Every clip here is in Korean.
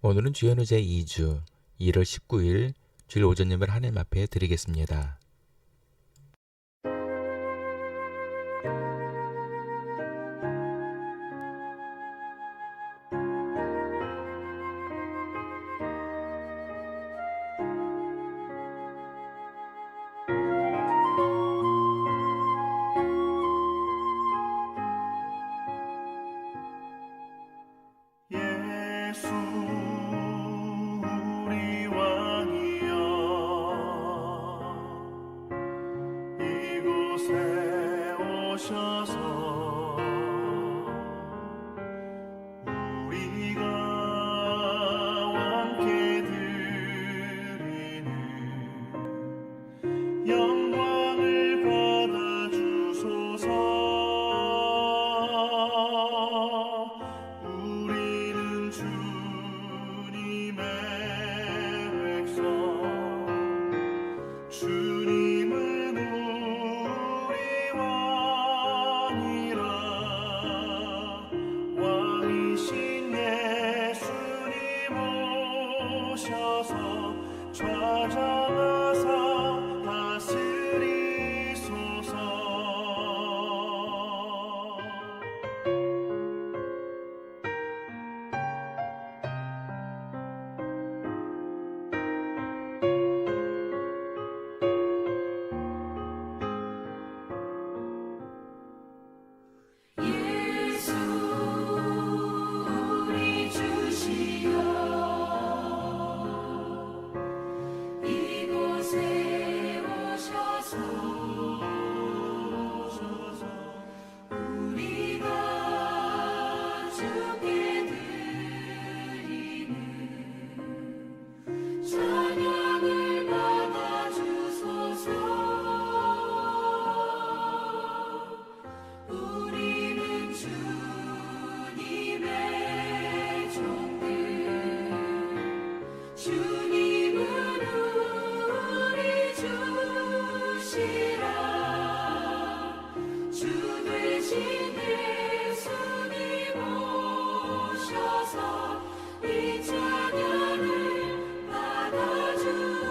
오늘은 주연의 제2주 1월 19일 주일 오전 예배를 하나님 앞에 드리겠습니다. 예수 우리 왕이여 이곳에 오셔서 우리가 함께 드리는 영광을 받아주소서. 우리는 주님의 백성, 주님은 우리 왕이라. 왕이신 예수님 오셔서 좌장하사 다스리소서. 예수 우리 주시여 이곳에 오셔서 우리가 주께 드리는 찬양을 받아주소서. 우리는 주님의 종들, 주님은 우리 주시라. 주 되신 예수님 오셔서 이 찬양을 받아주소서.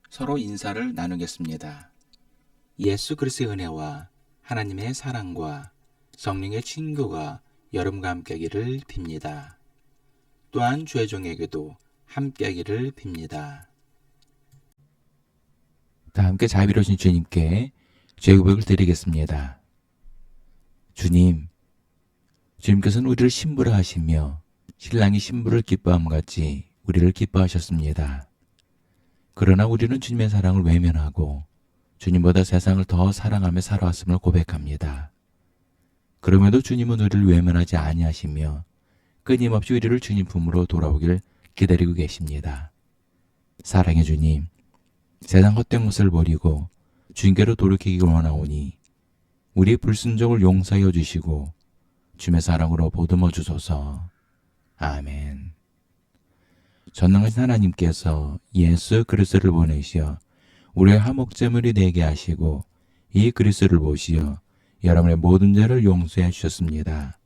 서로 인사를 나누겠습니다. 예수 그리스도의 은혜와 하나님의 사랑과 성령의 친교가 여러분과 함께하기를 빕니다. 또한 주의 종에게도 함께하기를 빕니다. 다 함께 자비로우신 주님께 죄의 고백을 드리겠습니다. 주님께서는 우리를 신부라 하시며 신랑이 신부를 기뻐함 같이 우리를 기뻐하셨습니다. 그러나 우리는 주님의 사랑을 외면하고 주님보다 세상을 더 사랑하며 살아왔음을 고백합니다. 그럼에도 주님은 우리를 외면하지 아니하시며 끊임없이 우리를 주님 품으로 돌아오길 기다리고 계십니다. 사랑의 주님, 세상 헛된 것을 버리고 주님께로 돌이키기 원하오니 우리 불순종을 용서하여 주시고 주님의 사랑으로 보듬어 주소서. 아멘. 전능하신 하나님께서 예수 그리스도를 보내시어 우리의 화목제물이 되게 하시고 이 그리스도를 보시어 여러분의 모든 죄를 용서해 주셨습니다.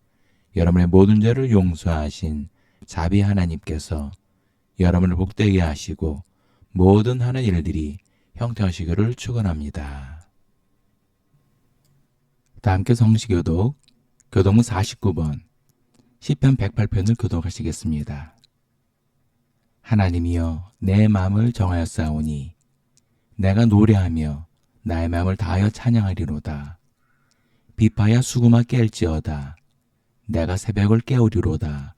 여러분의 모든 죄를 용서하신 자비 하나님께서 여러분을 복되게 하시고 모든 하는 일들이 형통하시기를 축원합니다. 다 함께 성시교독 교독문 49번 시편 108편을 교독하시겠습니다. 하나님이여 내 마음을 정하였사오니 내가 노래하며 나의 마음을 다하여 찬양하리로다. 비파야 수구마 깰지어다. 내가 새벽을 깨우리로다.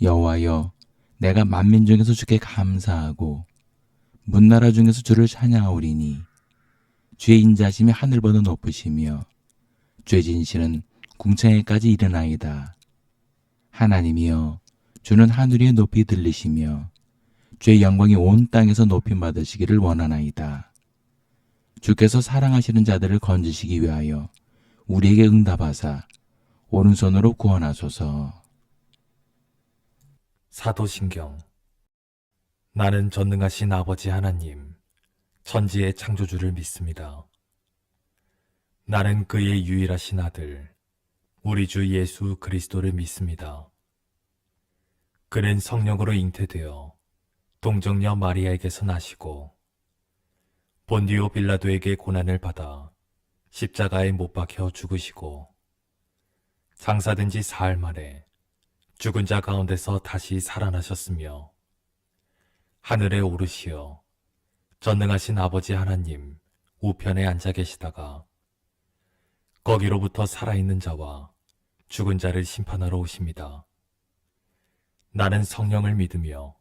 여호와여 내가 만민 중에서 주께 감사하고 문나라 중에서 주를 찬양하오리니 주의 인자심이 하늘보다 높으시며 주의 진실은 궁창에까지 이르나이다. 하나님이여 주는 하늘 위에 높이 들리시며 주의 영광이 온 땅에서 높임 받으시기를 원하나이다. 주께서 사랑하시는 자들을 건지시기 위하여 우리에게 응답하사 오른손으로 구원하소서. 사도신경. 나는 전능하신 아버지 하나님, 천지의 창조주를 믿습니다. 나는 그의 유일하신 아들, 우리 주 예수 그리스도를 믿습니다. 그는 성령으로 잉태되어 동정녀 마리아에게서 나시고 본디오 빌라도에게 고난을 받아 십자가에 못 박혀 죽으시고 장사된 지 사흘 만에 죽은 자 가운데서 다시 살아나셨으며 하늘에 오르시어 전능하신 아버지 하나님 우편에 앉아 계시다가 거기로부터 살아있는 자와 죽은 자를 심판하러 오십니다. 나는 성령을 믿으며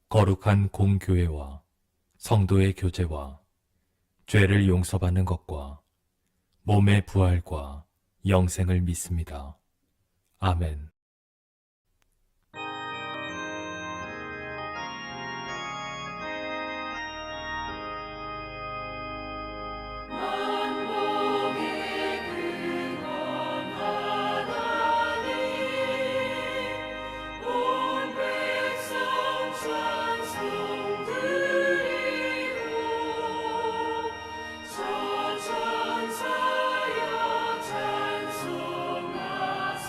거룩한 공교회와 성도의 교제와 죄를 용서받는 것과 몸의 부활과 영생을 믿습니다. 아멘. 만복의 근원 하나님 온 백성 찬송 드리고 저천사여 찬송하세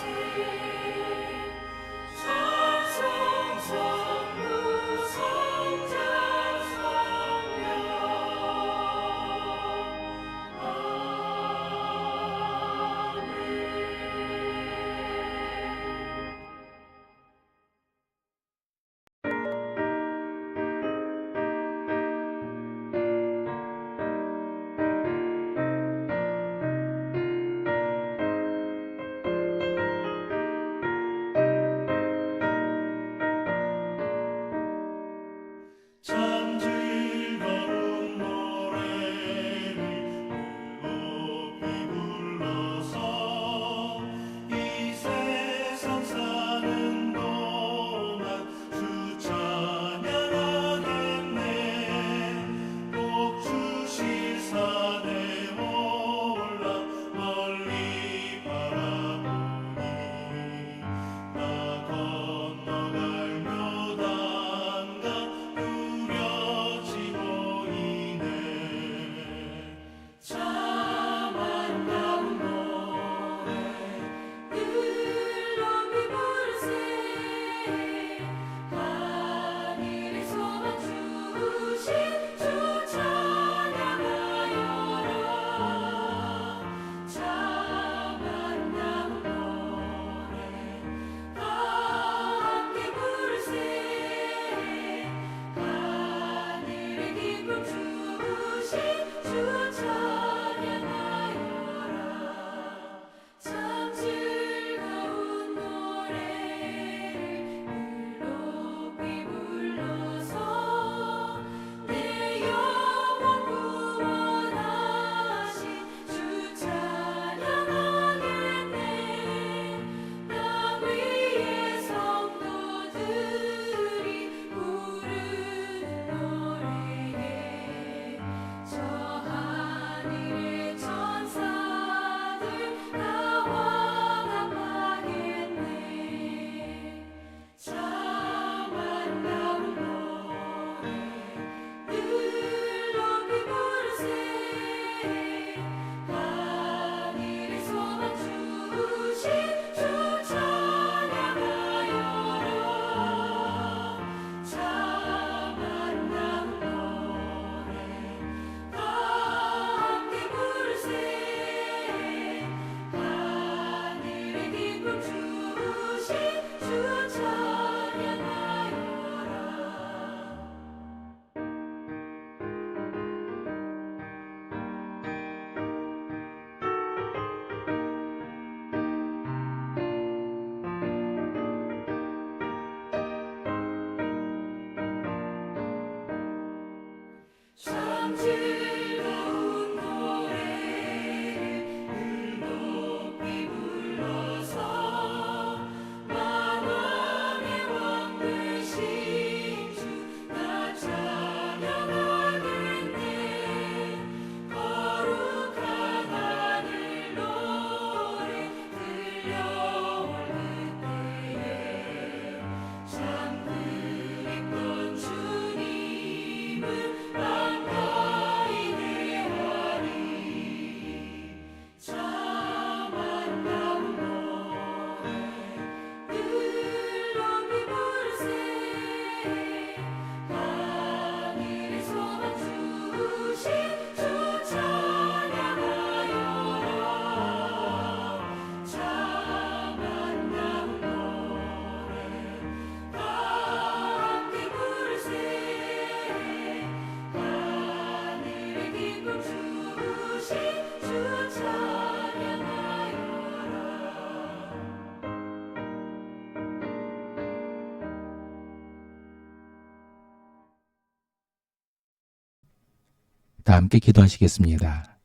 다 함께 기도하시겠습니다.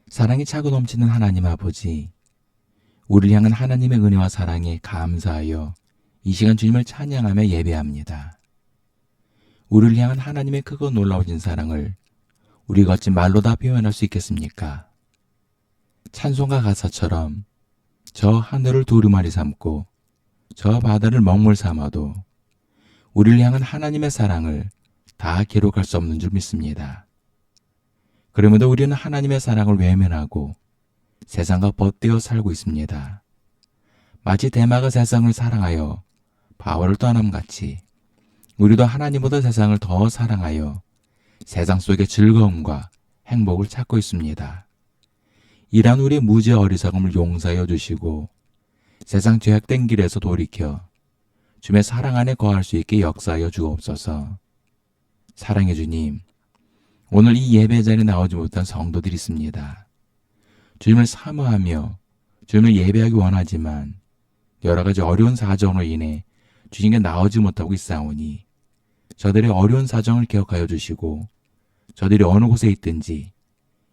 사랑이 차고 넘치는 하나님 아버지, 우리를 향한 하나님의 은혜와 사랑에 감사하여 이 시간 주님을 찬양하며 예배합니다. 우리를 향한 하나님의 크고 놀라우신 사랑을 우리가 어찌 말로 다 표현할 수 있겠습니까? 찬송가 가사처럼 저 하늘을 두루마리 삼고 저 바다를 먹물 삼아도 우리를 향한 하나님의 사랑을 다 기록할 수 없는 줄 믿습니다. 그럼에도 우리는 하나님의 사랑을 외면하고 세상과 벗되어 살고 있습니다. 마치 데마가 세상을 사랑하여 바울을 떠남같이 우리도 하나님보다 세상을 더 사랑하여 세상 속의 즐거움과 행복을 찾고 있습니다. 이러한 우리의 무죄 어리석음을 용서하여 주시고 세상 죄악된 길에서 돌이켜 주님의 사랑 안에 거할 수 있게 역사하여 주옵소서. 사랑의 주님, 오늘 이 예배 자리에 나오지 못한 성도들이 있습니다. 주님을 사모하며 주님을 예배하기 원하지만 여러 가지 어려운 사정으로 인해 주님께 나오지 못하고 있사오니 저들의 어려운 사정을 기억하여 주시고 저들이 어느 곳에 있든지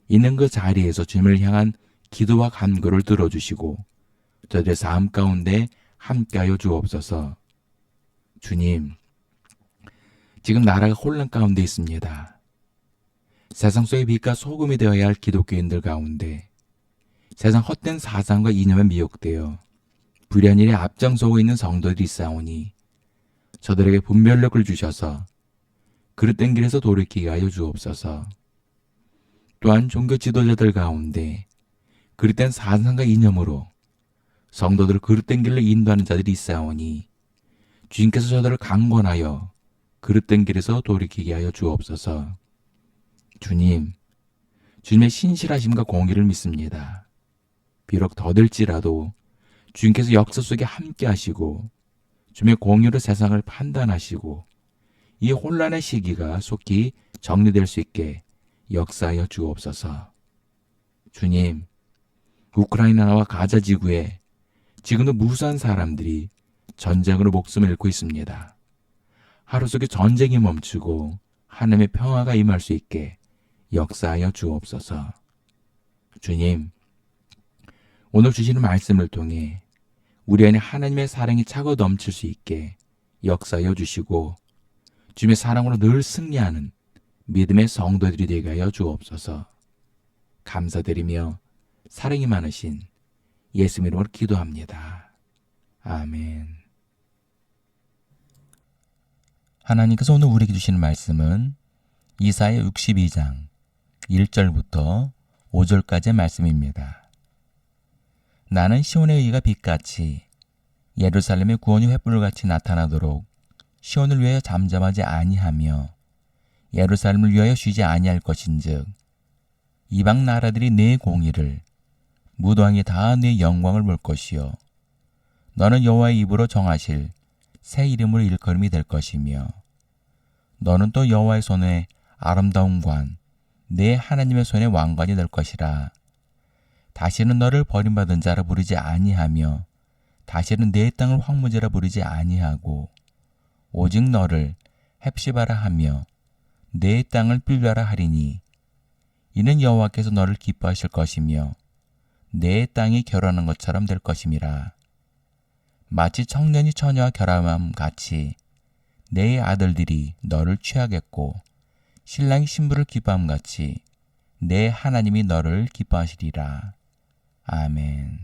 있는 그 자리에서 주님을 향한 기도와 간구를 들어주시고 저들의 삶 가운데 함께하여 주옵소서. 주님, 지금 나라가 혼란 가운데 있습니다. 세상 속의 빛과 소금이 되어야 할 기독교인들 가운데 세상 헛된 사상과 이념에 미혹되어 불의한 일에 앞장서고 있는 성도들이 있사오니 저들에게 분별력을 주셔서 그릇된 길에서 돌이키게 하여 주옵소서. 또한 종교 지도자들 가운데 그릇된 사상과 이념으로 성도들을 그릇된 길로 인도하는 자들이 있사오니 주님께서 저들을 강권하여 그릇된 길에서 돌이키게 하여 주옵소서. 주님, 주님의 신실하심과 공의를 믿습니다. 비록 더딜지라도 주님께서 역사 속에 함께 하시고 주님의 공의로 세상을 판단하시고 이 혼란의 시기가 속히 정리될 수 있게 역사하여 주옵소서. 주님, 우크라이나와 가자 지구에 지금도 무수한 사람들이 전쟁으로 목숨을 잃고 있습니다. 하루 속에 전쟁이 멈추고 하나님의 평화가 임할 수 있게 역사하여 주옵소서. 주님, 오늘 주시는 말씀을 통해 우리 안에 하나님의 사랑이 차고 넘칠 수 있게 역사하여 주시고 주님의 사랑으로 늘 승리하는 믿음의 성도들이 되게 하여 주옵소서. 감사드리며 사랑이 많으신 예수님 이름으로 기도합니다. 아멘. 하나님께서 오늘 우리에게 주시는 말씀은 이사야 62장 1절부터 5절까지의 말씀입니다. 나는 시온의 의가 빛같이 예루살렘의 구원이 횃불같이 나타나도록 시온을 위하여 잠잠하지 아니하며 예루살렘을 위하여 쉬지 아니할 것인즉 이방 나라들이 내 공의를 무도왕이 다 내 영광을 볼 것이요 너는 여호와의 입으로 정하실 새 이름으로 일컬음이 될 것이며 너는 또 여호와의 손에 아름다운 관 내 하나님의 손에 왕관이 될 것이라. 다시는 너를 버림받은 자라 부르지 아니하며 다시는 내 땅을 황무지라 부르지 아니하고 오직 너를 헵시바라 하며 내 땅을 빌라라 하리니 이는 여호와께서 너를 기뻐하실 것이며 내 땅이 결혼한 것처럼 될 것임이라. 마치 청년이 처녀와 결함함 같이 내 아들들이 너를 취하겠고 신랑이 신부를 기뻐함 같이 내 하나님이 너를 기뻐하시리라. 아멘.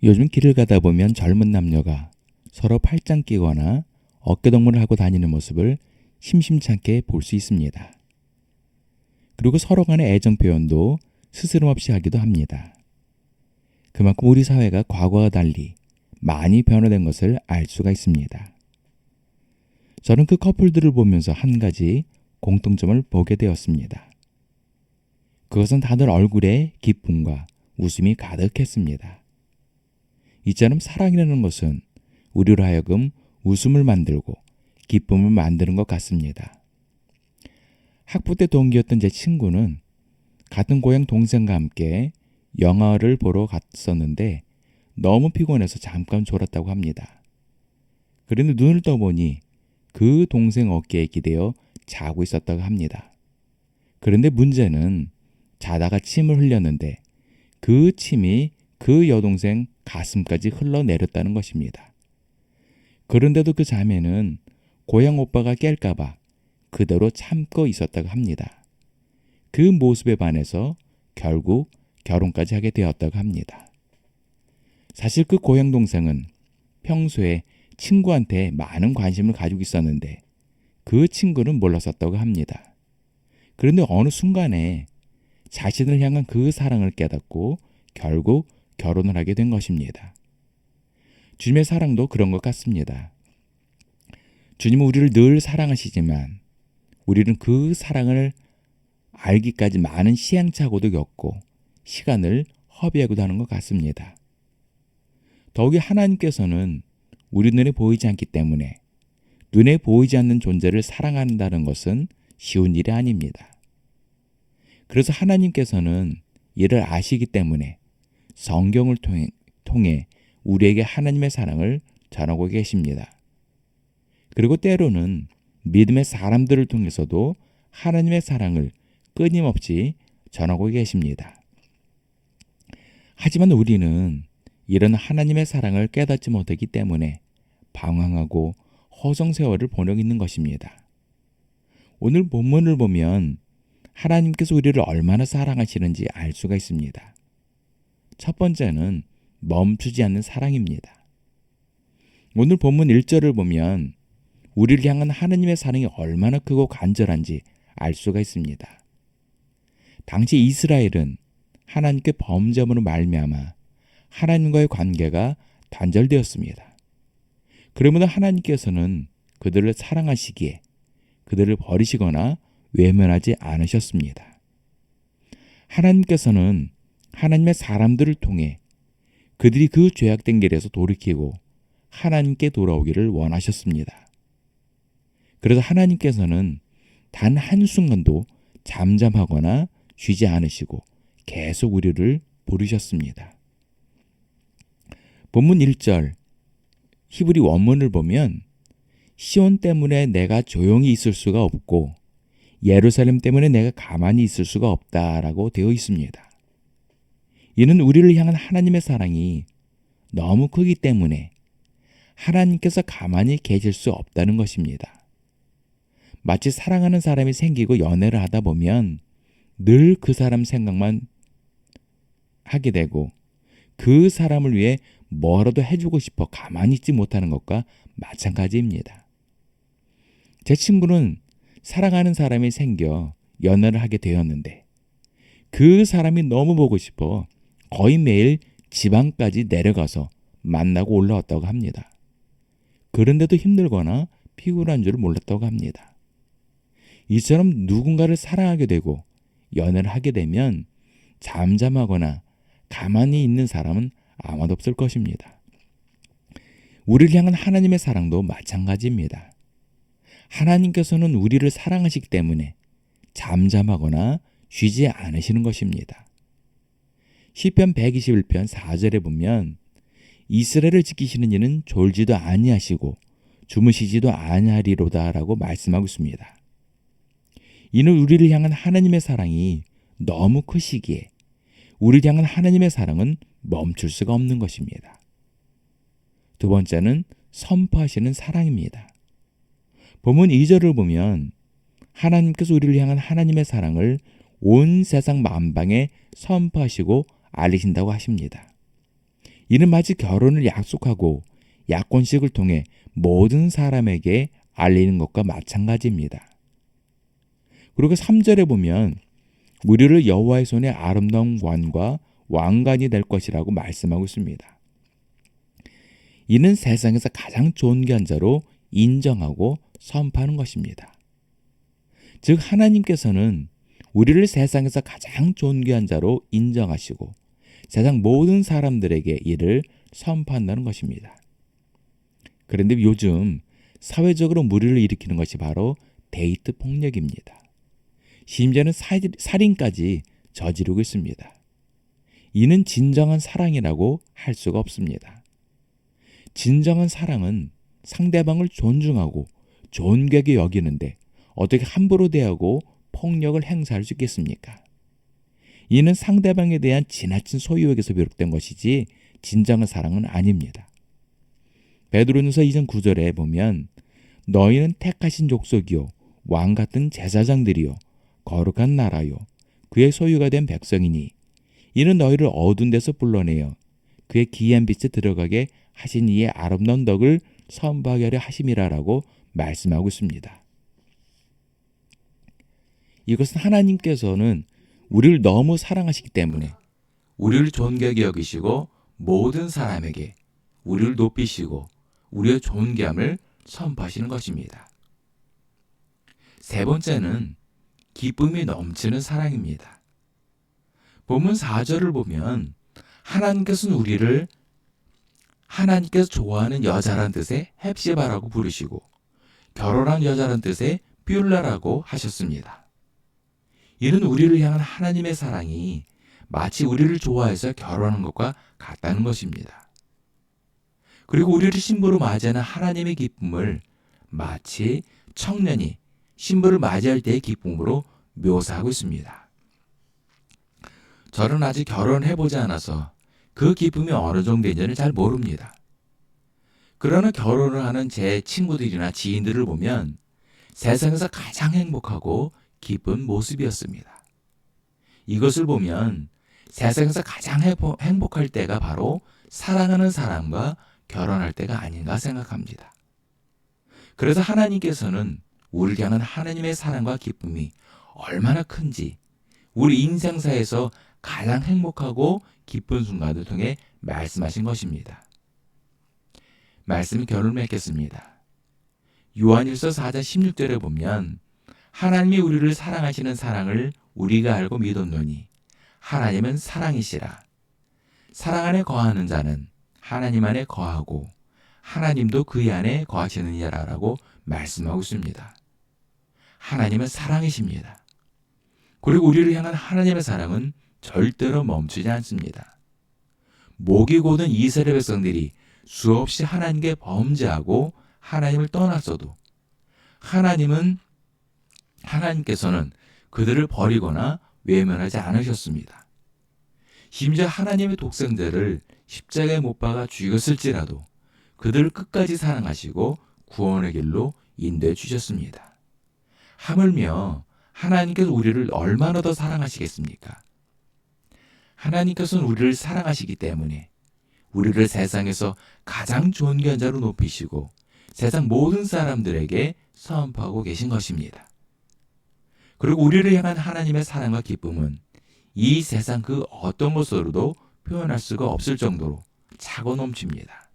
요즘 길을 가다 보면 젊은 남녀가 서로 팔짱 끼거나 어깨동무를 하고 다니는 모습을 심심찮게 볼 수 있습니다. 그리고 서로 간의 애정 표현도 스스럼 없이 하기도 합니다. 그만큼 우리 사회가 과거와 달리 많이 변화된 것을 알 수가 있습니다. 저는 그 커플들을 보면서 한 가지 공통점을 보게 되었습니다. 그것은 다들 얼굴에 기쁨과 웃음이 가득했습니다. 이처럼 사랑이라는 것은 우리로 하여금 웃음을 만들고 기쁨을 만드는 것 같습니다. 학부 때 동기였던 제 친구는 같은 고향 동생과 함께 영화를 보러 갔었는데 너무 피곤해서 잠깐 졸았다고 합니다. 그런데 눈을 떠보니 그 동생 어깨에 기대어 자고 있었다고 합니다. 그런데 문제는 자다가 침을 흘렸는데 그 침이 그 여동생 가슴까지 흘러내렸다는 것입니다. 그런데도 그 자매는 고향 오빠가 깰까봐 그대로 참고 있었다고 합니다. 그 모습에 반해서 결국 결혼까지 하게 되었다고 합니다. 사실 그 고향 동생은 평소에 친구한테 많은 관심을 가지고 있었는데 그 친구는 몰랐었다고 합니다. 그런데 어느 순간에 자신을 향한 그 사랑을 깨닫고 결국 결혼을 하게 된 것입니다. 주님의 사랑도 그런 것 같습니다. 주님은 우리를 늘 사랑하시지만 우리는 그 사랑을 알기까지 많은 시행착오도 겪고 시간을 허비하기도 하는 것 같습니다. 더욱이 하나님께서는 우리 눈에 보이지 않기 때문에 눈에 보이지 않는 존재를 사랑한다는 것은 쉬운 일이 아닙니다. 그래서 하나님께서는 이를 아시기 때문에 성경을 통해 우리에게 하나님의 사랑을 전하고 계십니다. 그리고 때로는 믿음의 사람들을 통해서도 하나님의 사랑을 끊임없이 전하고 계십니다. 하지만 우리는 이런 하나님의 사랑을 깨닫지 못하기 때문에 방황하고 허송세월을 보내고 있는 것입니다. 오늘 본문을 보면 하나님께서 우리를 얼마나 사랑하시는지 알 수가 있습니다. 첫 번째는 멈추지 않는 사랑입니다. 오늘 본문 1절을 보면 우리를 향한 하나님의 사랑이 얼마나 크고 간절한지 알 수가 있습니다. 당시 이스라엘은 하나님께 범죄함으로 말미암아 하나님과의 관계가 단절되었습니다. 그러므로 하나님께서는 그들을 사랑하시기에 그들을 버리시거나 외면하지 않으셨습니다. 하나님께서는 하나님의 사람들을 통해 그들이 그 죄악된 길에서 돌이키고 하나님께 돌아오기를 원하셨습니다. 그래서 하나님께서는 단 한순간도 잠잠하거나 쉬지 않으시고 계속 우리를 부르셨습니다. 본문 1절 히브리 원문을 보면 시온 때문에 내가 조용히 있을 수가 없고 예루살렘 때문에 내가 가만히 있을 수가 없다라고 되어 있습니다. 이는 우리를 향한 하나님의 사랑이 너무 크기 때문에 하나님께서 가만히 계실 수 없다는 것입니다. 마치 사랑하는 사람이 생기고 연애를 하다 보면 늘 그 사람 생각만 하게 되고 그 사람을 위해 뭐라도 해주고 싶어 가만히 있지 못하는 것과 마찬가지입니다. 제 친구는 사랑하는 사람이 생겨 연애를 하게 되었는데 그 사람이 너무 보고 싶어 거의 매일 지방까지 내려가서 만나고 올라왔다고 합니다. 그런데도 힘들거나 피곤한 줄 몰랐다고 합니다. 이처럼 누군가를 사랑하게 되고 연애를 하게 되면 잠잠하거나 가만히 있는 사람은 아무도 없을 것입니다. 우리를 향한 하나님의 사랑도 마찬가지입니다. 하나님께서는 우리를 사랑하시기 때문에 잠잠하거나 쉬지 않으시는 것입니다. 시편 121편 4절에 보면 이스라엘을 지키시는 이는 졸지도 아니하시고 주무시지도 아니하리로다라고 말씀하고 있습니다. 이는 우리를 향한 하나님의 사랑이 너무 크시기에 우리를 향한 하나님의 사랑은 멈출 수가 없는 것입니다. 두 번째는 선포하시는 사랑입니다. 본문 2절을 보면 하나님께서 우리를 향한 하나님의 사랑을 온 세상 만방에 선포하시고 알리신다고 하십니다. 이는 마치 결혼을 약속하고 약혼식을 통해 모든 사람에게 알리는 것과 마찬가지입니다. 그리고 3절에 보면 우리를 여호와의 손에 아름다운 관과 왕관이 될 것이라고 말씀하고 있습니다. 이는 세상에서 가장 존귀한 자로 인정하고 선포하는 것입니다. 즉 하나님께서는 우리를 세상에서 가장 존귀한 자로 인정하시고 세상 모든 사람들에게 이를 선포한다는 것입니다. 그런데 요즘 사회적으로 무리를 일으키는 것이 바로 데이트 폭력입니다. 심지어는 살인까지 저지르고 있습니다. 이는 진정한 사랑이라고 할 수가 없습니다. 진정한 사랑은 상대방을 존중하고 존귀하게 여기는데 어떻게 함부로 대하고 폭력을 행사할 수 있겠습니까? 이는 상대방에 대한 지나친 소유욕에서 비롯된 것이지 진정한 사랑은 아닙니다. 베드로전서 2장 9절에 보면 너희는 택하신 족속이요 왕 같은 제사장들이요 거룩한 나라요 그의 소유가 된 백성이니 이는 너희를 어두운 데서 불러내어 그의 기이한 빛에 들어가게 하신 이의 아름다운 덕을 선포하게 하려 하심이라라고 말씀하고 있습니다. 이것은 하나님께서는 우리를 너무 사랑하시기 때문에 우리를 존귀하게 여기시고 모든 사람에게 우리를 높이시고 우리의 존귀함을 선포하시는 것입니다. 세 번째는 기쁨이 넘치는 사랑입니다. 본문 4절을 보면 하나님께서는 우리를 하나님께서 좋아하는 여자란 뜻의 헵시바라고 부르시고 결혼한 여자란 뜻의 뷸라라고 하셨습니다. 이는 우리를 향한 하나님의 사랑이 마치 우리를 좋아해서 결혼한 것과 같다는 것입니다. 그리고 우리를 신부로 맞이하는 하나님의 기쁨을 마치 청년이 신부를 맞이할 때의 기쁨으로 묘사하고 있습니다. 저는 아직 결혼해보지 않아서 그 기쁨이 어느 정도인지는 잘 모릅니다. 그러나 결혼을 하는 제 친구들이나 지인들을 보면 세상에서 가장 행복하고 기쁜 모습이었습니다. 이것을 보면 세상에서 가장 행복할 때가 바로 사랑하는 사람과 결혼할 때가 아닌가 생각합니다. 그래서 하나님께서는 우리를 향한 하나님의 사랑과 기쁨이 얼마나 큰지 우리 인생사에서 가장 행복하고 기쁜 순간을 통해 말씀하신 것입니다. 말씀이 결을 맺겠습니다. 요한일서 4장 16절에 보면 하나님이 우리를 사랑하시는 사랑을 우리가 알고 믿었노니 하나님은 사랑이시라. 사랑 안에 거하는 자는 하나님 안에 거하고 하나님도 그의 안에 거하시느니라라고 말씀하고 있습니다. 하나님은 사랑이십니다. 그리고 우리를 향한 하나님의 사랑은 절대로 멈추지 않습니다. 목이 고든 이스라엘 백성들이 수없이 하나님께 범죄하고 하나님을 떠났어도 하나님께서는 그들을 버리거나 외면하지 않으셨습니다. 심지어 하나님의 독생자를 십자가에 못 박아 죽였을지라도 그들을 끝까지 사랑하시고 구원의 길로 인도해 주셨습니다. 하물며 하나님께서 우리를 얼마나 더 사랑하시겠습니까? 하나님께서는 우리를 사랑하시기 때문에 우리를 세상에서 가장 존귀한 자로 높이시고 세상 모든 사람들에게 선포하고 계신 것입니다. 그리고 우리를 향한 하나님의 사랑과 기쁨은 이 세상 그 어떤 것으로도 표현할 수가 없을 정도로 차고 넘칩니다.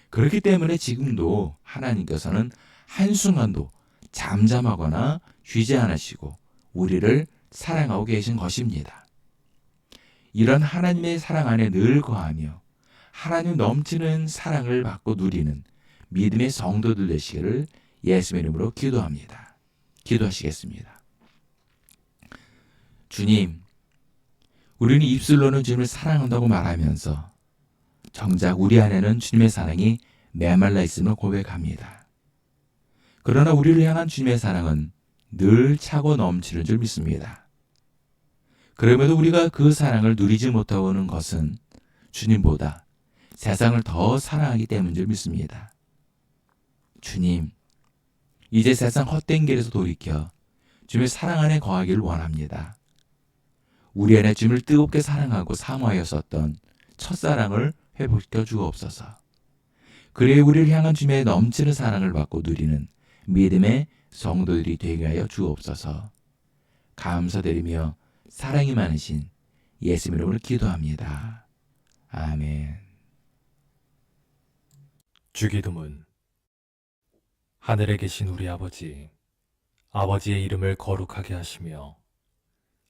그렇기 때문에 지금도 하나님께서는 한순간도 잠잠하거나 쉬지 않으시고 우리를 사랑하고 계신 것입니다. 이런 하나님의 사랑 안에 늘 거하며 하나님 넘치는 사랑을 받고 누리는 믿음의 성도들 되시기를 예수의 이름으로 기도합니다. 기도하시겠습니다. 주님, 우리는 입술로는 주님을 사랑한다고 말하면서 정작 우리 안에는 주님의 사랑이 메말라 있음을 고백합니다. 그러나 우리를 향한 주님의 사랑은 늘 차고 넘치는 줄 믿습니다. 그럼에도 우리가 그 사랑을 누리지 못하고 오는 것은 주님보다 세상을 더 사랑하기 때문인 줄 믿습니다. 주님, 이제 세상 헛된 길에서 돌이켜 주님의 사랑 안에 거하기를 원합니다. 우리 안에 주님을 뜨겁게 사랑하고 사모하였었던 첫사랑을 회복시켜 주옵소서. 그래야 우리를 향한 주님의 넘치는 사랑을 받고 누리는 믿음의 성도들이 되게 하여 주옵소서. 감사드리며 사랑이 많으신 예수님 이름으로 기도합니다. 아멘. 주기도문. 하늘에 계신 우리 아버지, 아버지의 이름을 거룩하게 하시며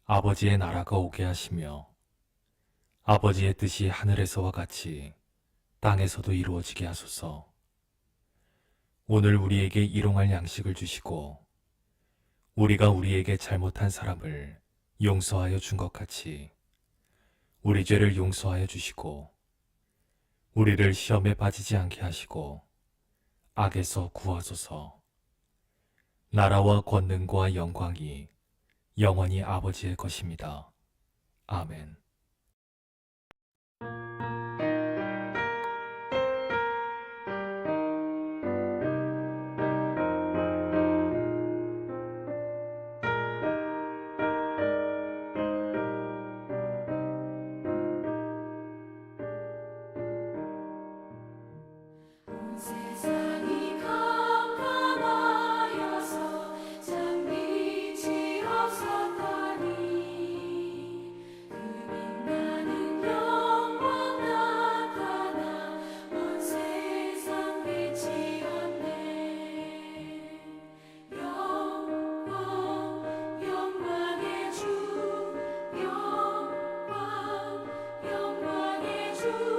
아버지의 나라가 오게 하시며 아버지의 뜻이 하늘에서와 같이 땅에서도 이루어지게 하소서. 오늘 우리에게 일용할 양식을 주시고 우리가 우리에게 잘못한 사람을 용서하여 준 것 같이 우리 죄를 용서하여 주시고 우리를 시험에 빠지지 않게 하시고 악에서 구하소서. 나라와 권능과 영광이 영원히 아버지의 것입니다. 아멘. 온 세상이 캄캄하여서 참 빛이 없었다니 그 빛나는 영광 나타나 온 세상 비치었네. 영광의 주 영광의 주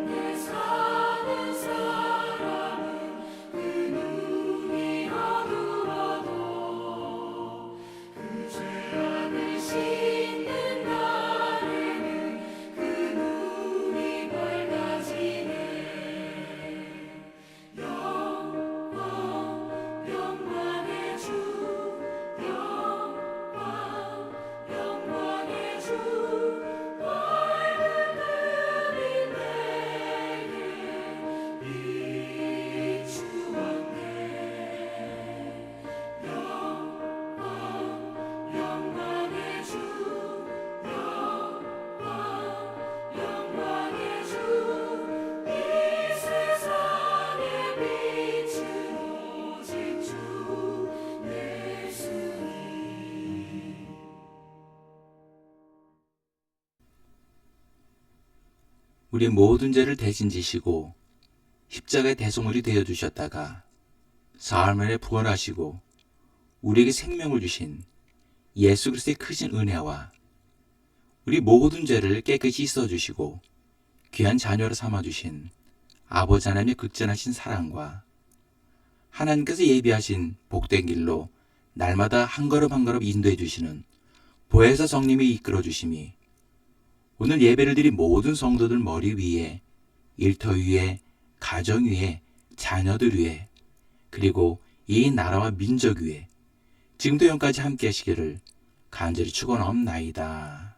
내 사는 사람은 그 눈이 어두워도 그 죄악을 씻는 날에는 그 눈이 밝아지네. 영광의 주 영광의 주 우리 모든 죄를 대신 지시고 십자가의 대속물이 되어 주셨다가 사흘 만에 부활하시고 우리에게 생명을 주신 예수 그리스도의 크신 은혜와 우리 모든 죄를 깨끗이 씻어주시고 귀한 자녀로 삼아주신 아버지 하나님의 극전하신 사랑과 하나님께서 예비하신 복된 길로 날마다 한 걸음 한 걸음 인도해 주시는 보혜사 성님이 이끌어 주심이 오늘 예배를 드린 모든 성도들 머리 위에, 일터 위에, 가정 위에, 자녀들 위에, 그리고 이 나라와 민족 위에 지금도 영까지 함께 하시기를 간절히 축원하옵나이다.